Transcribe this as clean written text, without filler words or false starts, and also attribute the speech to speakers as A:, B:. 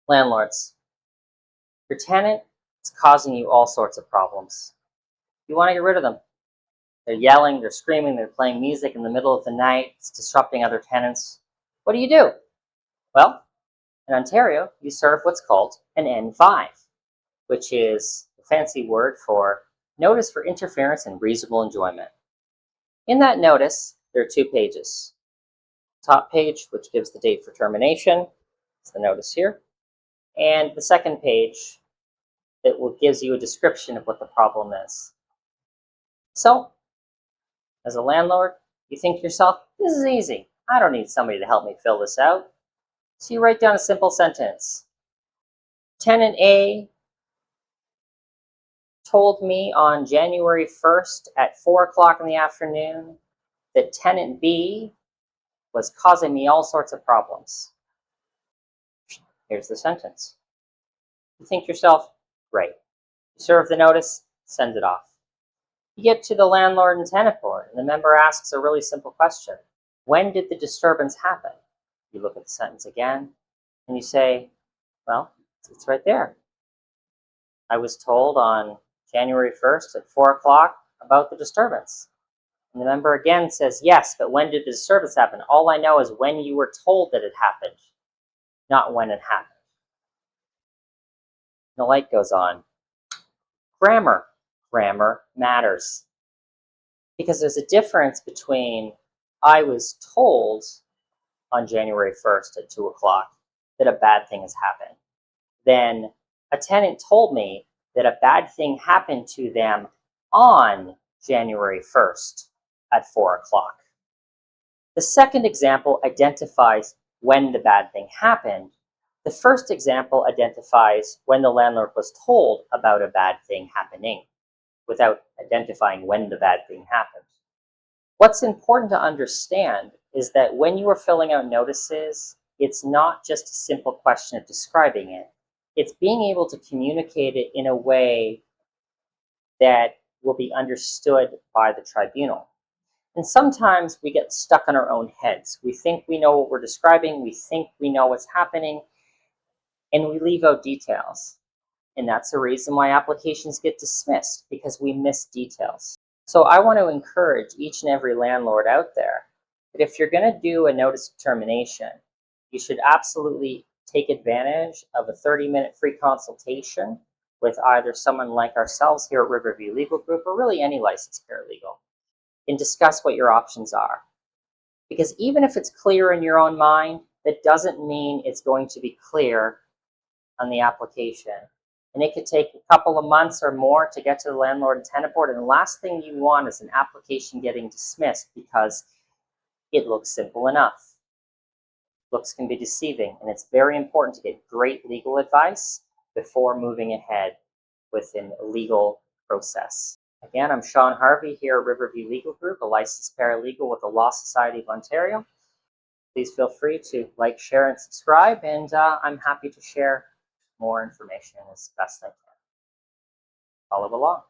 A: Landlords. Your tenant is causing you all sorts of problems. You want to get rid of them. They're yelling, they're screaming, they're playing music in the middle of the night, it's disrupting other tenants. What do you do? Well, in Ontario, you serve what's called an N5, which is a fancy word for Notice for Interference in Reasonable Enjoyment. In that notice, there are 2 pages. Top page, which gives the date for termination, it's the notice here, and the second page that gives you a description of what the problem is. So, as a landlord, you think to yourself, this is easy. I don't need somebody to help me fill this out. So you write down a simple sentence. Tenant A told me on January 1st at 4 o'clock in the afternoon that tenant B was causing me all sorts of problems. Here's the sentence. You think to yourself, great. You serve the notice, send it off. You get to the landlord and tenant board, and the member asks a really simple question. When did the disturbance happen? You look at the sentence again, and you say, well, it's right there. I was told on January 1st at 4 o'clock about the disturbance. And the member again says, yes, but when did the disturbance happen? All I know is when you were told that it happened, not when it happened. And the light goes on. Grammar. Grammar matters. Because there's a difference between I was told on January 1st at 2 o'clock that a bad thing has happened. Then a tenant told me that a bad thing happened to them on January 1st at 4 o'clock. The second example identifies when the bad thing happened. The first example identifies when the landlord was told about a bad thing happening without identifying when the bad thing happened. What's important to understand is that when you are filling out notices, it's not just a simple question of describing it. It's being able to communicate it in a way that will be understood by the tribunal. And sometimes we get stuck in our own heads. We think we know what we're describing, we think we know what's happening, and we leave out details. And that's the reason why applications get dismissed, because we miss details. So I want to encourage each and every landlord out there that if you're going to do a notice of termination, you should absolutely take advantage of a 30-minute free consultation with either someone like ourselves here at Riverview Legal Group or really any licensed paralegal and discuss what your options are. Because even if it's clear in your own mind, that doesn't mean it's going to be clear on the application. And it could take a couple of months or more to get to the landlord and tenant board. And the last thing you want is an application getting dismissed because it looks simple enough. Looks can be deceiving, and it's very important to get great legal advice before moving ahead with a legal process. Again, I'm Sean Harvey here at Riverview Legal Group, a licensed paralegal with the Law Society of Ontario. Please feel free to like, share, and subscribe, and I'm happy to share more information as best I can. Follow along.